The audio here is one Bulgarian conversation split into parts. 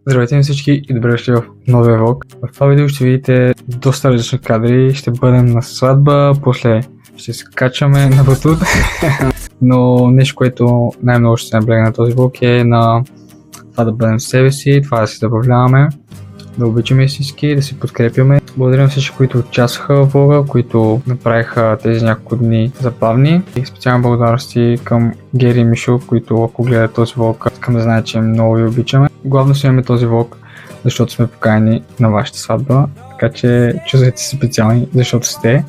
Здравейте на всички и добре дошли в новия влог. В това видео ще видите доста различни кадри. Ще бъдем на сватба, после ще се качваме на батут. Но нещо, което най-много ще се наблегне на този влог е на това да бъдем себе си, това да се забавляваме, да обичаме истински, да се подкрепяме. Благодаря на всички, които участваха в влога, които направиха тези няколко дни забавни. И специално благодарности към Гери и Мишо, които ако гледат този влог, искам да знаят, че много ви обичаме. Главно снимаме този влог, защото сме поканени на вашата сватба, така че чувствайте се специални, защото сте.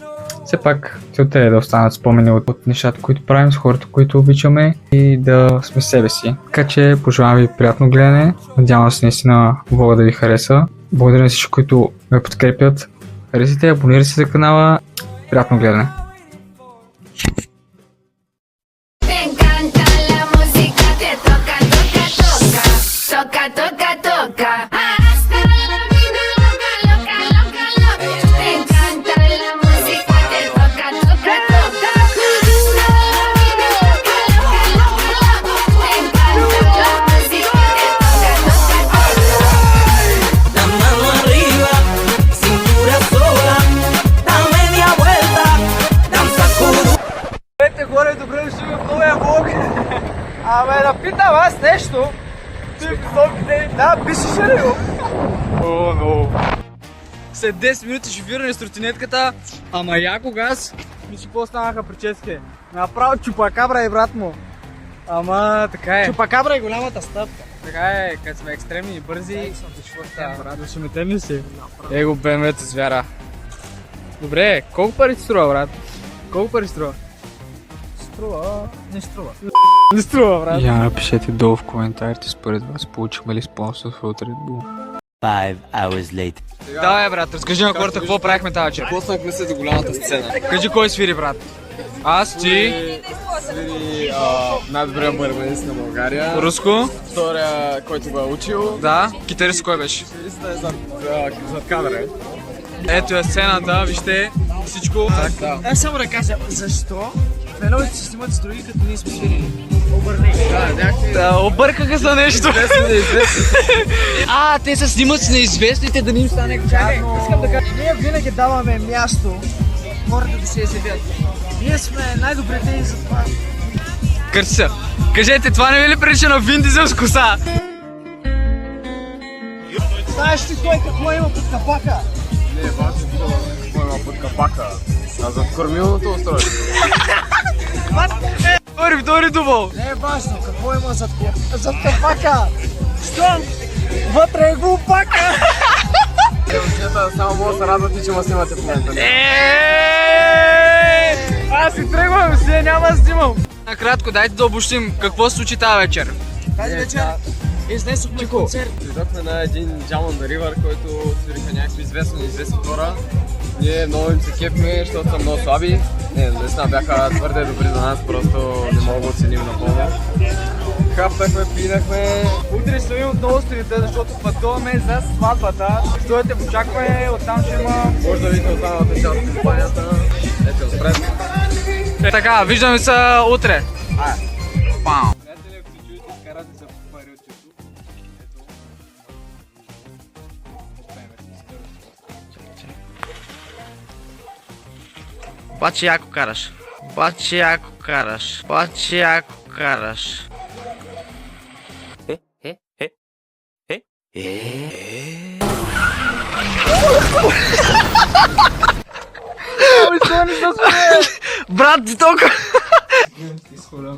Все пак целта е да останат спомени от нещата, които правим с хората, които обичаме и да сме себе си. Така че пожелавам ви приятно гледане, надявам се наистина влога да ви хареса. Благодаря на всички, които ме подкрепят. Харесайте, абонирайте се за канала. Приятно гледане! Горе, добре дошли в новия влог. Абе, да питам аз нещо. Ти високите, да, пишеш ли го? О, но. След 10 минути шофиране с тротинетката, ама яко газ. Мисля, какво станаха прически? Направо чупакабра и брат му. Ама, така е. Чупакабра е голямата стъпка. Така е, като сме екстремни и бързи. Да ще ме темни си. Его БМВ-то звяра. Добре, колко пари ти струва, брат? Колко пари струва? Не струва. Не струва, брат. Я напишете долу в коментарите според вас, получихме ли спонсорство от Red Bull. 5 hours later. Давай, брат, разкажи на хората какво правихме тази вечер. Пуснахме се до голямата сцена. Кажи кой свири, брат. Аз, ти... Свири най-добрия барабанист на България. Руско. Втория, който го е учил. Да. Китарист кой беше? Китаристът е зад кадъра. Ето е сцената, вижте всичко. Аз само да кажа, защо феновете се снимат с други, като ние сме свирили? Обърни. Да, объркаха за нещо. Те се снимат с неизвестните, да не им стане. Чакай, искам да кажа. Ние винаги даваме място хората да се изявят. Ние сме най-добрите и за това. Кърча, кажете, това не ви ли прилича на Вин Дизел с коса? Знаеш ли той какво има под капака? Не е важно какво има под капака, а зад кормилното устройство. Втори дубъл. Не е важно какво има зад капака. Щом вътре е глупака. Момчета само мога да се радвате, че ме снимате в момента. Аз си тръгвам, сега няма да снимам. Накратко, дайте да обобщим какво се случи тази вечер. Тази вечер изнесохме концерт. Дойдохме на един Jam on the River, който свириха някакви неизвестни хора. Ние много им се кепме, защото са много слаби. Наистина бяха твърде добри за нас, просто не мога да оценим напълно. Хапнахме, пинахме. Утре ще видим отново страните, защото пътуваме за сватбата. Стойте в очакване, оттам ще има... Може да видите останалата част от компанията. Ето отпред. Така, виждаме се утре. Пау! Приятели, ако се чуете, изкарате се пари от чето. Баче яко караш. Баче яко караш. Баче яко караш. Брат, ти толкова... Изхора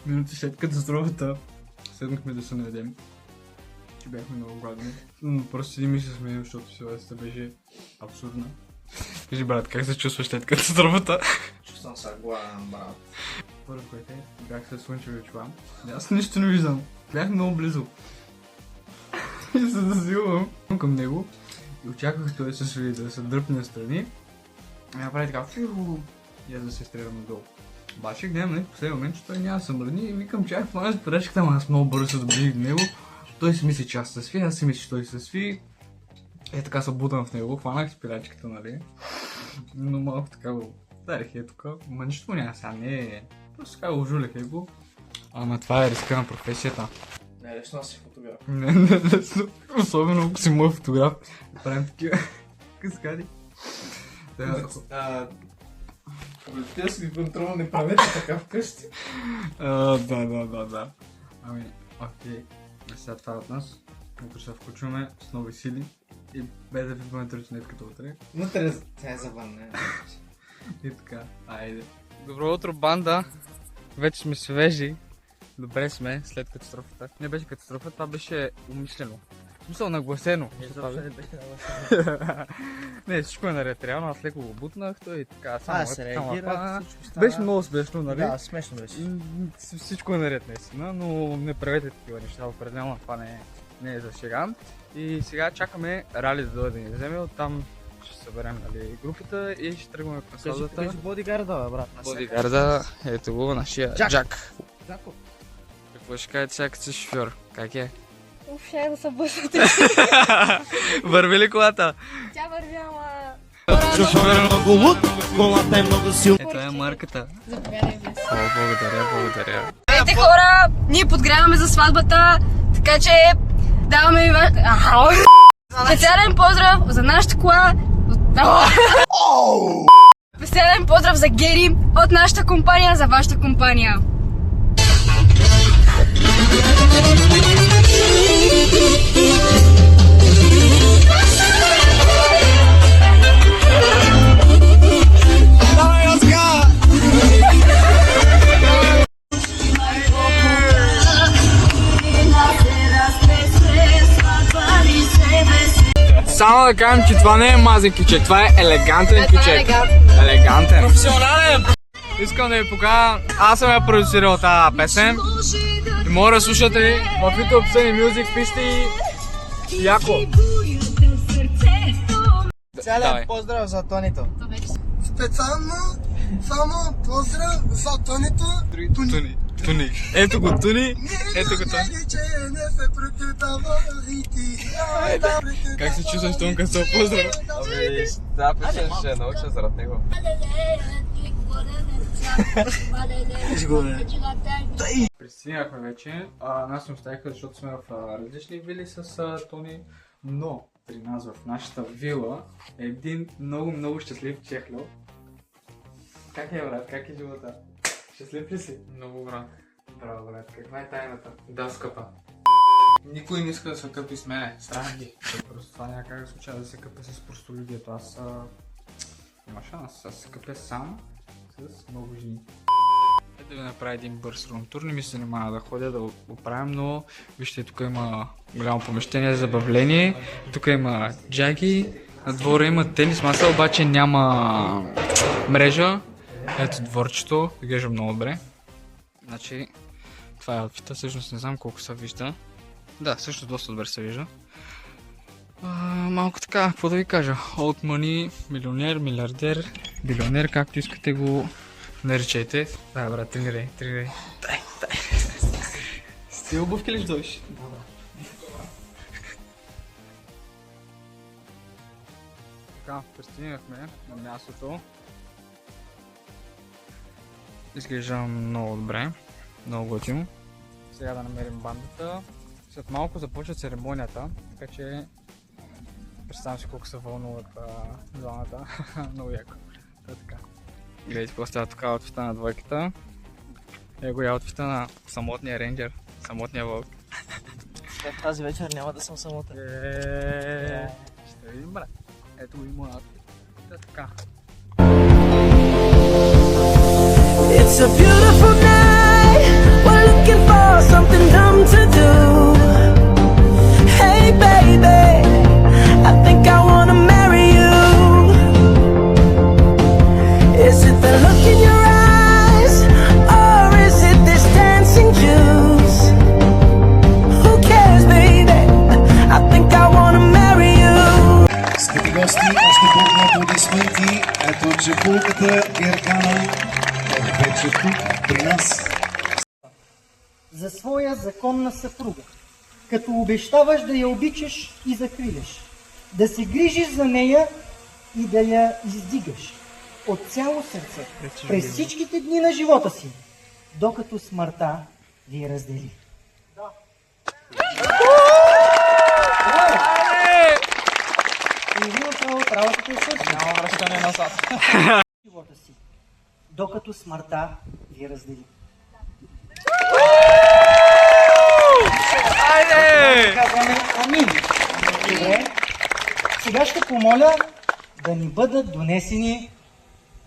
минути след катастрофата седнахме да се наедем. Че бяхме много гладни. Но просто седим и се смеем, защото ситуацията беше абсурдна. Кажи, брат, как се чувстваш след катастрофата? Чувствам се гладен, брат. Първо, което бях със слънчеви очила. Аз нищо не виждам. Бях много близо. И се засилвам към него. И очаквах той да се свали, да се дръпне настрани. И направи така фиу. И аз да се стрелям надолу. Обаче гледам в последния момент, че той няма да се мръдни и викам, че хвана с поръчката, ама аз много бързо се доближих до него. Той си мисли, че аз се сви, аз си мисля, че той се сви. Така се бутам в него, хванах спирачката, нали? Но малко така го дарих тук, ма нищо няма сега, не е. Просто така го жулех го. Ама това е риска на професията. Не, лесно аз си фотограф. Не, лесно. Особено ако си мой фотограф. Правим такива каскади. Те си контрол, не правете така вкъщи. Да. Ами, окей. Сега това от нас. Ако ще включваме с нови сили и без да пипаме тротинетката утре. Вътре тя е завърна. И така, айде. Добро утро, банда! Вече сме свежи. Добре сме след катастрофата. Не беше катастрофа, това беше умишлено. В смисъл нагласено. Не беше нагласено. Не, всичко е наред. Реално аз леко го бутнах, той и така само се така реагира, мапа. всичко става. Беше много смешно, нали? Да, смешно беше. Всичко е наред наистина, но не правете такива неща, определено това не е за шега. И сега чакаме Рали да дойде да ни вземе, оттам ще съберем, нали, групата и ще тръгваме към сватбата. Кажи бодигарда, брат. Бодигарда, ето го, нашия Джак. Джак. Зако. Какво ще кажете сега като си шофьор? Как е? Въобще да се бъсате. Върви ли колата? Тя върви, ама... Ето е марката. Заповядай ви. О, благодаря. Здравейте, хора! Ние подгряваме за сватбата, така че даваме ви... Специален поздрав за нашата кола. Специален поздрав за Гери от нашата компания за вашата компания. Само да кажем, че това не е мазен кючек, това е елегантен кючек. Елегантен. Професионален! Искам да ви покажа, аз съм я продуцирал тази песен и може да слушате в YouTube Sunny Music, пишете и яко. Специален поздрав за Тонито. Специално само поздрав за Тонито. Туни. Ето го Туни. Ето го Туни. Как се чувстваш, Тонка, с това поздрав? Ами, тази песен ще я науча заради него. Пристигнахме вече. Нас не оставиха, защото сме в различни вили с Тони, но при нас в нашата вила е един много щастлив чехло. Как е, брат? Как е живота? Щастлив ли си? Много, брат. Браво, брат. Каква е тайната? Да, скъпа. Никой не иска да се къпи с мене. Страх ги. Просто това няма как да случва да се къпя с простолюдието. Аз няма шанс. Аз се къпя сам с много жени. Да ви направя един бърз румтур. Не ми се занимава да ходя да го правим, но вижте, тук има голямо помещение за забавление. Тук има джаги. На двора има тенис маса, обаче няма мрежа. Ето дворчето. Изглежда много добре. Значи, това е аутфита. Всъщност не знам колко се вижда. Да, също доста добре се вижда. Малко така, какво да ви кажа? Old money, милионер, милиардер, билионер, както искате го наричайте. Да, брат, тренирай. Дай. С тези обувки ли ще дойш? Да. Така, пристигнахме на мястото. Изглежда много добре, много готино. Сега да намерим бандата. След малко започва церемонията, така че представям си колко се вълнуват двамата. Много яко. Така. Гледайте какво става тук аутфита на двойката. Его е аутфита на самотния рейнджер, самотния вълк. Тази вечер няма да съм самотен. Ще видим, брат. Ето го има аутфит. Така. It's a beautiful night. We're looking for something dumb to do. Hey baby, I think I wanna marry you. Is it the look in your eyes, or is it this dancing juice? Who cares, baby? I think I wanna marry you. Скъпи гости, още бурни аплодисменти. Ето джакулката Гергана е вече тук при нас. За своя законна съпруга, като обещаваш да я обичаш и закриляш, да се грижиш за нея и да я издигаш от цяло сърце през всичките дни на живота си, докато смъртта ви раздели. се осъществите. Няма връщане назад. Живота си, докато смъртта ви раздели. Айде! Казваме амин. Добре. Сега ще помоля да ни бъдат донесени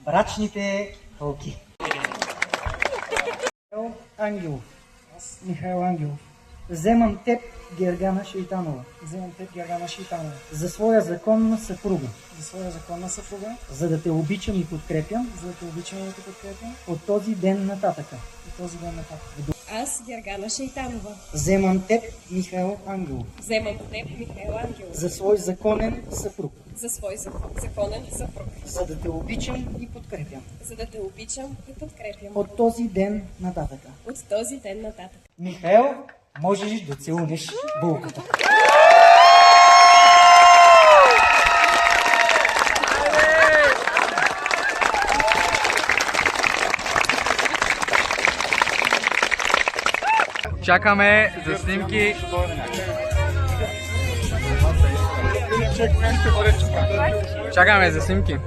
брачните хълки. Ангелов. Михаил Ангелов. Вземам теб, Гергана Шейтанова. За своя законна съпруга. За да те обичам и подкрепям. От този ден нататъка. Аз, Гергана Шейтанова, Вземам теб, Михаил Ангелов. За свой законен съпруг. За да те обичам и подкрепям. От този ден нататъка. Михаил, можеш да целунеш булката. Чакаме за снимки. Чакаме за снимки.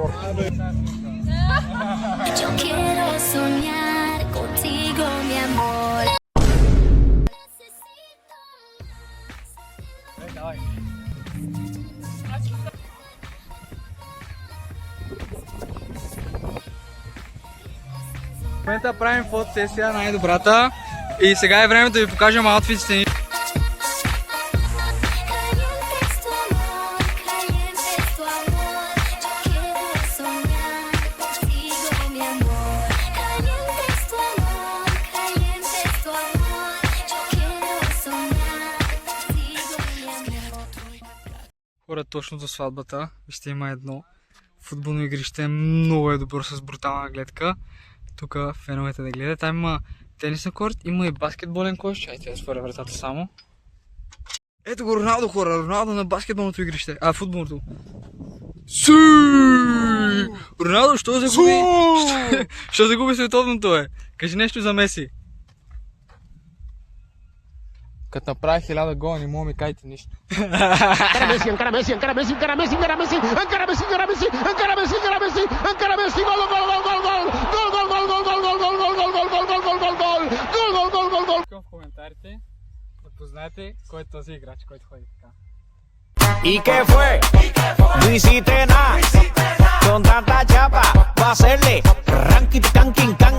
Yo quiero soñar contigo, mi amor. В момента правим фотосесия, най-добрата. И сега е време да ви покажем аутфитите ни. Хора, точно до сватбата ще има едно футболно игрище, много е добро с брутална гледка. Тук феновете да гледат. Там има тенисен корт, има и баскетболен кош. Чайте да сваря вратата само. Ето го Роналдо, хора, Роналдо на баскетболното игрище. Футболното. Си! Роналдо, що загуби? Що загуби световното, бе? Кажи нещо за Меси. Като направя 1000 гола, не мога ми кажете нищо. В коментарите да познаете кой е този играч, който ходи така. ¿Y qué fue? No hiciste nada. Con tanta chapa, va a hacerle ranking tanking can.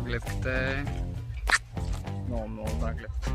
Гледката е много добра гледка.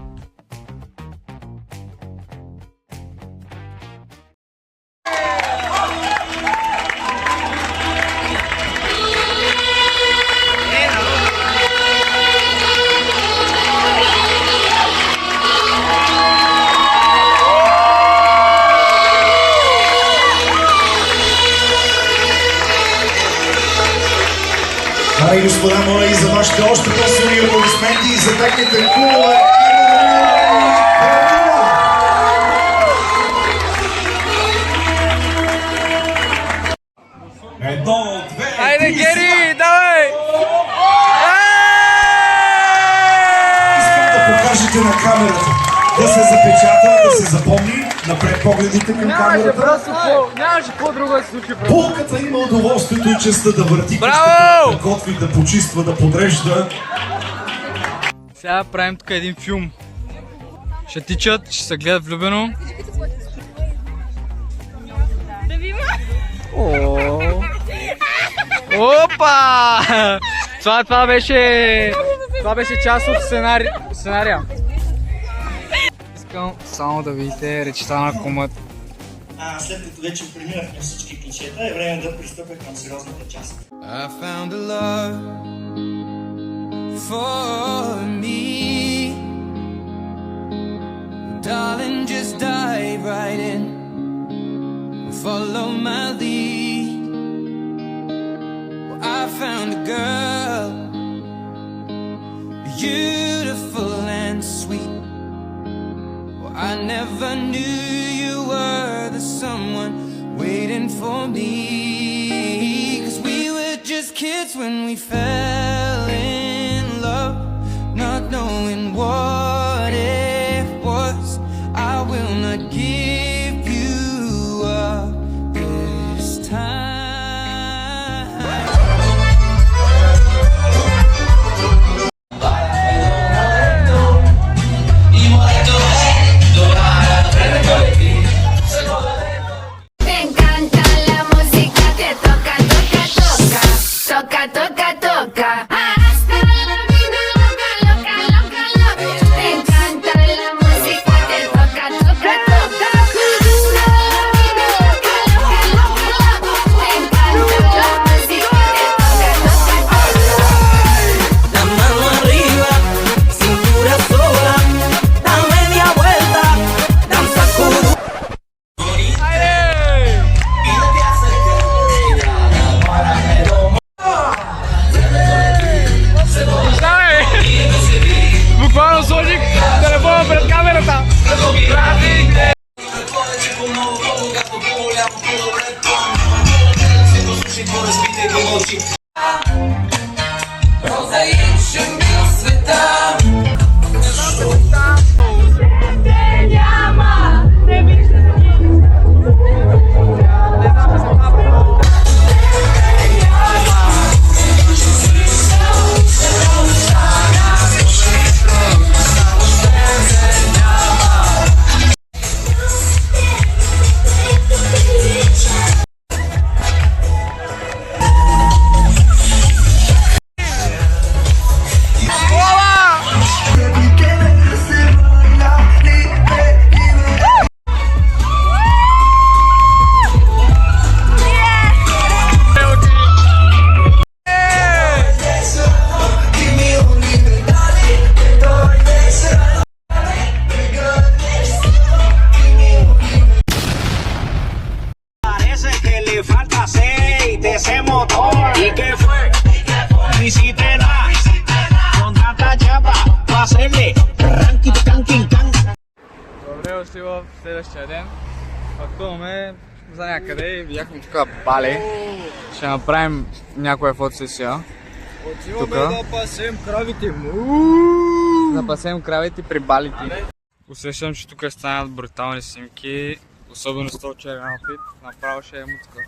Дами и господа, моля и за вашите още по-силни аплодисменти и за техните клубове. Едно, две, Айде, Гери, давай! Искам да покажете на камерата. Да се запечата, да се запомни. Напред погледите към камерата. Нямаше по-друго да се случи. Булката има удоволствието и честа да върти Браво! къщата, да готви, да почиства, да подрежда. Сега правим тук един филм. Ще тичат, ще се гледат влюбено. Опа! Това беше част от сценария. Искам само да видите речта на кумът. След като вече преминахме всички клишета, е време да пристъпя към сериозната част. I found a love for me. Darling, just dive right in. Follow my lead. I found a girl, beautiful and sweet. I never knew you were the someone waiting for me. 'Cause we were just kids when we fell in love, not knowing what it was. I will not give you up. Ranky Kanking Kang. Добре дошли в следващия ден. Пътуваме за някъде и бяхме тук Бали. Ще направим някоя фотосесия. Отиваме да пасем кравите му. Да пасем кравите при балите. Усещам, че тук станат брутални снимки. Особено с този червен опит. Направо ще е мутка.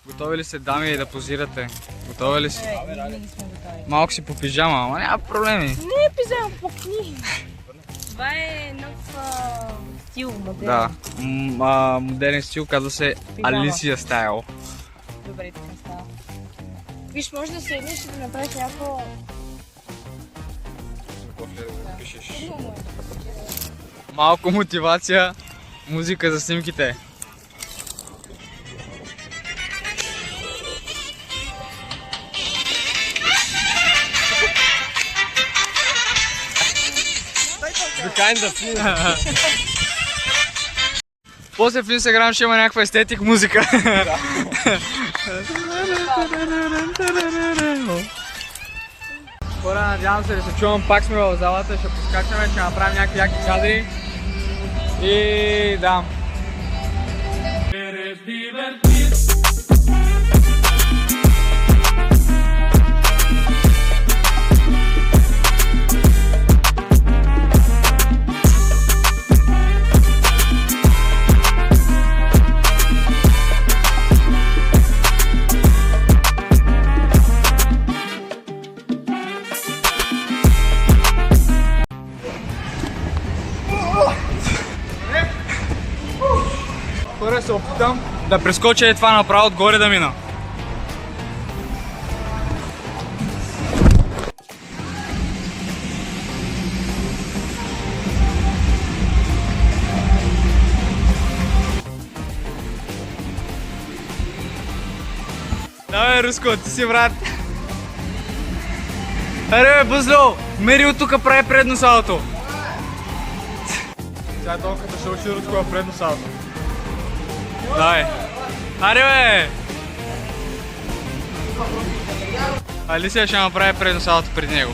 Готови ли сте, дами, да позирате? Готови ли си? Малко си по пижама, ама няма проблеми. Не е пижама, пукни. Това е нов стил, модерен. Да, модерен стил, казва се Алисия стайл. Добре, така става. Виж, може да седнеш и да направиш някакво... Малко мотивация, музика за снимките. После в Instagram ще има някаква естетик музика. Хора, надявам се да се чувам, пак сме в залата, ще поскачаме, ще направим някакви яки кадри. И да. Хора, се опитам да прескоча това направо отгоре да мина. Давай, Руско, ти си брат. Аре, бе, Бъзло, мери от тук прави предно салото. Сега толкова ще учи Руско в предно салото. Давай. Аре, бе! Алисия ще направи предно салото преди него.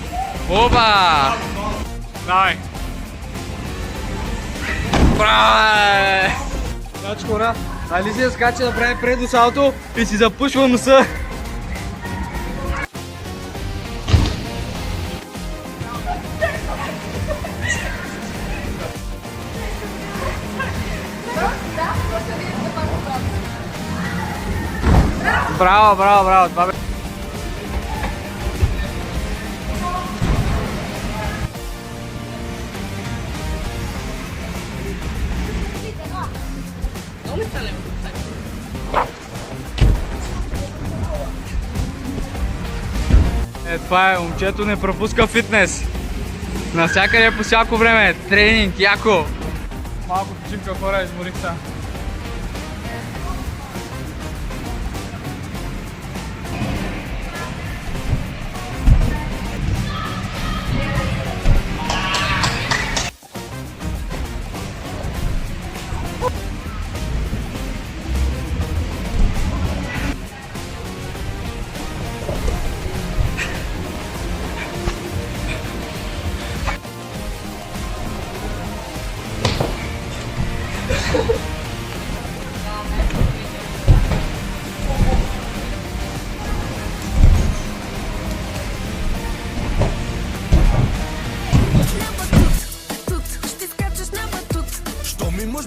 Опа! Давай. Браво! Значи, хора, Алисия скача да прави предно салото и си запушва носа. Браво, браво, браво, това бе. Това е, момчето не пропуска фитнес. Навсякъде по всяко време, тренинг, яко. Малко почивка, хора, изморих се. Що ми мъж,